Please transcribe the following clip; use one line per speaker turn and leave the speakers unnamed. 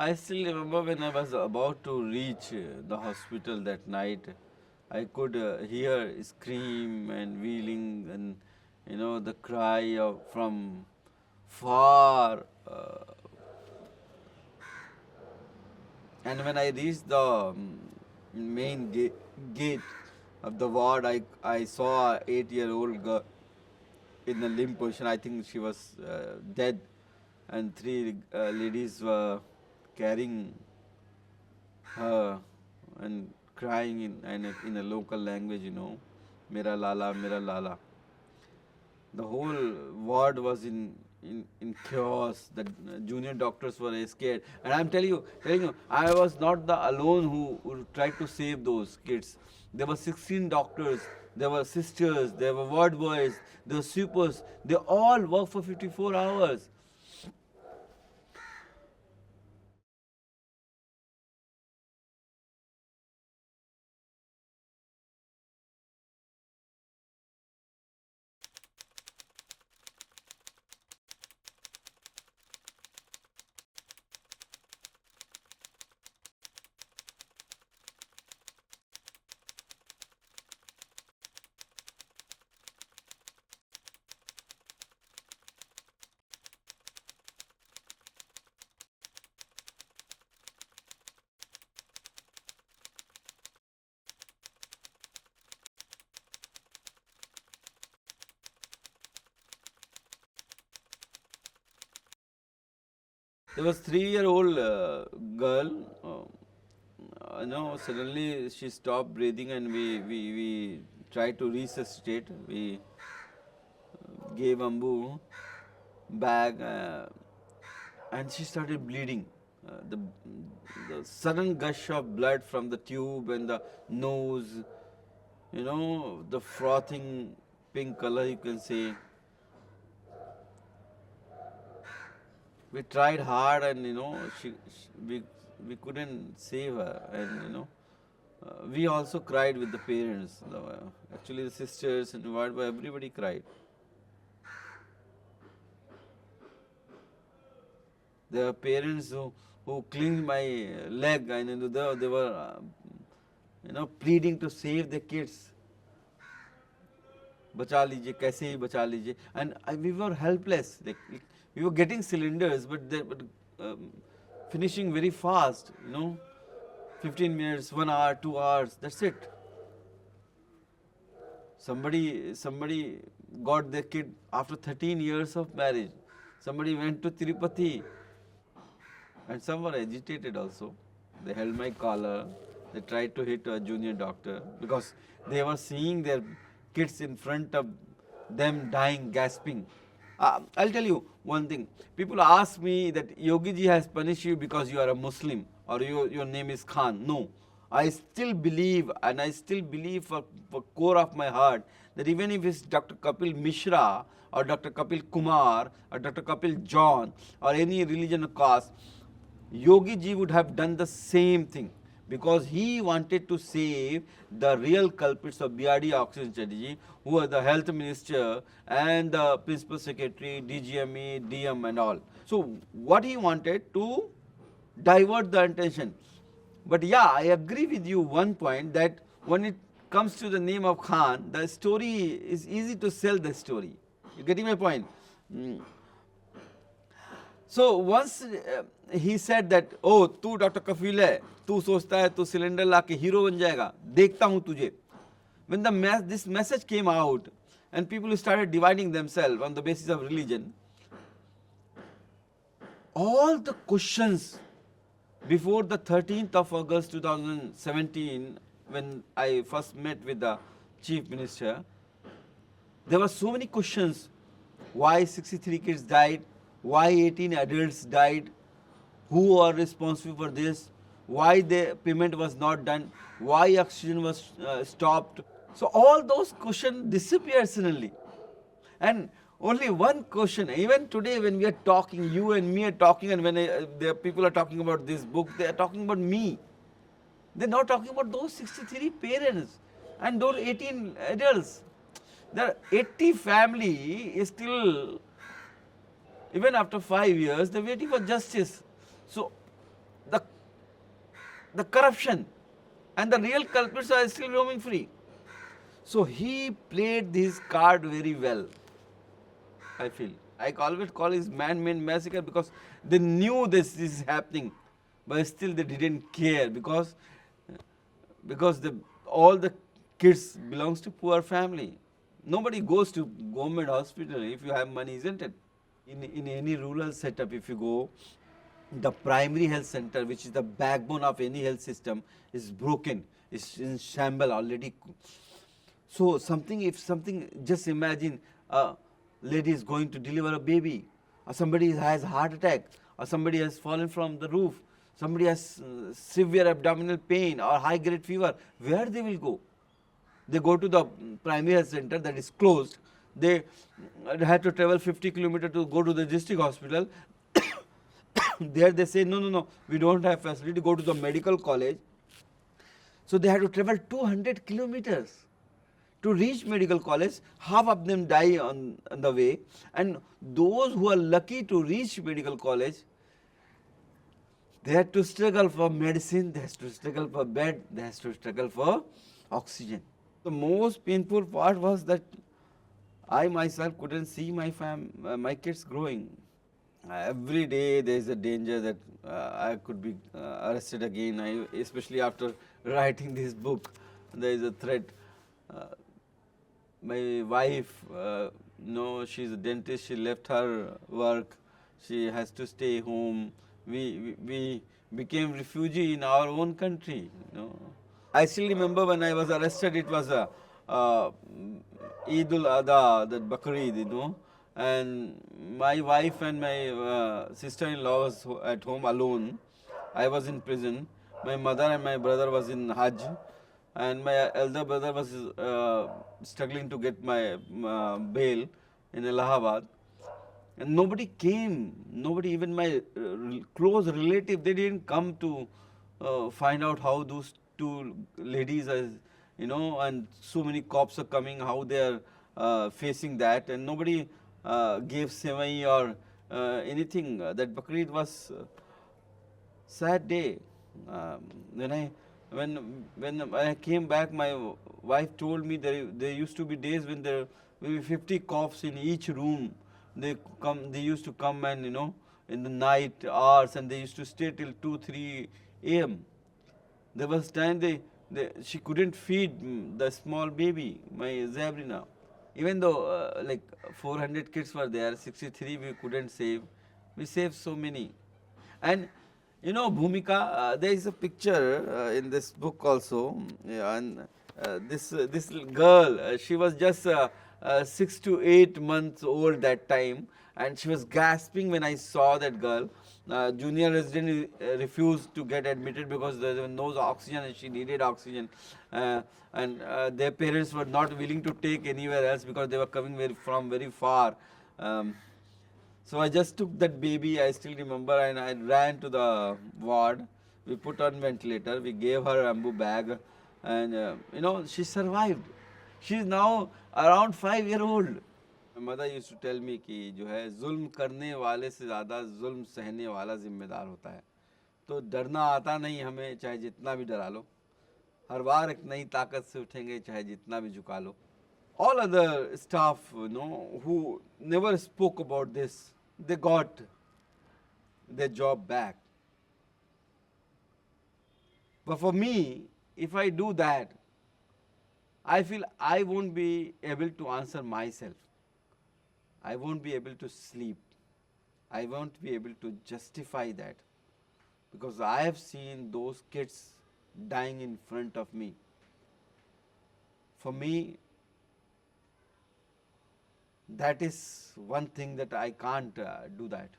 I still remember when I was about to reach the hospital that night, I could hear scream and wailing and the cry of from far. And when I reached the main gate of the ward, I saw a 8-year-old girl in a limp position. I think she was dead, and three ladies were carrying her and crying in a local language, Mera Lala, Mera Lala. The whole ward was in chaos. The junior doctors were scared. And I'm telling you, I was not the alone who tried to save those kids. There were 16 doctors, there were sisters, there were ward boys, there were sweepers. They all worked for 54 hours. There was 3-year-old girl. Suddenly she stopped breathing, and we tried to resuscitate. We gave Ambu bag, and she started bleeding. The sudden gush of blood from the tube and the nose, the frothing pink color, you can say. We tried hard, and we couldn't save her, and we also cried with the parents. Actually, the sisters and whatever, everybody cried. There were parents who clinged my leg, and they were pleading to save the kids. बचा लीजिए, कैसे ही बचा लीजिए. And we were helpless. Like, we were getting cylinders, but they were finishing very fast. 15 minutes, 1 hour, 2 hours. That's it. Somebody got their kid after 13 years of marriage. Somebody went to Tirupati, and some were agitated also. They held my collar. They tried to hit a junior doctor because they were seeing their kids in front of them dying, gasping. I'll tell you one thing. People ask me that Yogi ji has punished you because you are a Muslim or your name is Khan. No. I still believe, and I still believe for core of my heart, that even if it's Dr. Kapil Mishra or Dr. Kapil Kumar or Dr. Kapil John or any religion or caste, Yogi ji would have done the same thing, because he wanted to save the real culprits of BRD oxygen strategy, who were the health minister and the principal secretary, DGME, DM and all. So what he wanted to divert the attention. But yeah, I agree with you one point, that when it comes to the name of Khan, the story is easy to sell the story. You getting my point? So once he said that, oh, तू doctor कफील है, तू सोचता है तू cylinder ला के hero बन जाएगा, देखता हूँ तुझे. When this message came out and people started dividing themselves on the basis of religion, all the questions before the 13th of August 2017, when I first met with the chief minister, there were so many questions. Why 63 kids died? Why 18 adults died? Who are responsible for this? Why the payment was not done? Why oxygen was stopped? So all those questions disappeared suddenly. And only one question. Even today when we are talking, you and me are talking, and when the people are talking about this book, they are talking about me. They're not talking about those 63 parents and those 18 adults. The 80 family is still, even after 5 years, they're waiting for justice. So the, the corruption, and the real culprits are still roaming free. So he played this card very well, I feel. I always call it man-made massacre because they knew this is happening, but still they didn't care because all the kids belongs to poor family. Nobody goes to government hospital if you have money, isn't it? In any rural setup, if you go, the primary health center, which is the backbone of any health system, is broken, is in shamble already. So if something, just imagine a lady is going to deliver a baby, or somebody has heart attack, or somebody has fallen from the roof, somebody has severe abdominal pain or high grade fever, where they will go? They go to the primary health center that is closed. They had to travel 50 kilometers to go to the district hospital. There they say, no, we don't have facility, go to the medical college. So they had to travel 200 kilometers to reach medical college. Half of them die on the way, and those who are lucky to reach medical college, they had to struggle for medicine, they had to struggle for bed, they had to struggle for oxygen. The most painful part was that I myself couldn't see my kids growing. Every day there is a danger that I could be arrested again. Especially after writing this book, there is a threat. My wife, no, she's a dentist. She left her work. She has to stay home. We became refugee in our own country. I still remember when I was arrested, it was a Eid ul-Adha, that Bakrid, and my wife and my sister-in-law was at home alone. I was in prison. My mother and my brother was in Hajj, and my elder brother was struggling to get my bail in Allahabad. And nobody came, nobody, even my close relative, they didn't come to find out how those two ladies are, and so many cops are coming, how they are facing that, and nobody gave sevai or anything. That Bakrid was sad day. When I came back, my wife told me there used to be days when there will be 50 cops in each room. They used to come and in the night hours, and they used to stay till 2-3 a.m. There was time she couldn't feed the small baby, my Zabrina. Even though like 400 kids were there, 63 we couldn't save. We saved so many. And Bhumika, there is a picture in this book also, and this girl, she was just 6 to 8 months old that time, and she was gasping when I saw that girl. Junior resident refused to get admitted because there was no oxygen, and she needed oxygen, and their parents were not willing to take anywhere else because they were coming from very far. So I just took that baby, I still remember, and I ran to the ward. We put on ventilator, we gave her a bamboo bag, and she survived. She is now around 5-year-old. My mother used to tell me कि जो है जुल्म करने वाले से ज़्यादा जुल्म सहने वाला जिम्मेदार होता है. तो डरना आता नहीं हमें, चाहे जितना भी डरा लो. हर बार एक नई ताकत से उठेंगे, चाहे जितना भी झुका लो. All other staff, who never spoke about this, they got their job back. But for me, if I do that, I feel I won't be able to answer myself. I won't be able to sleep. I won't be able to justify that, because I have seen those kids dying in front of me. For me, that is one thing that I can't do that.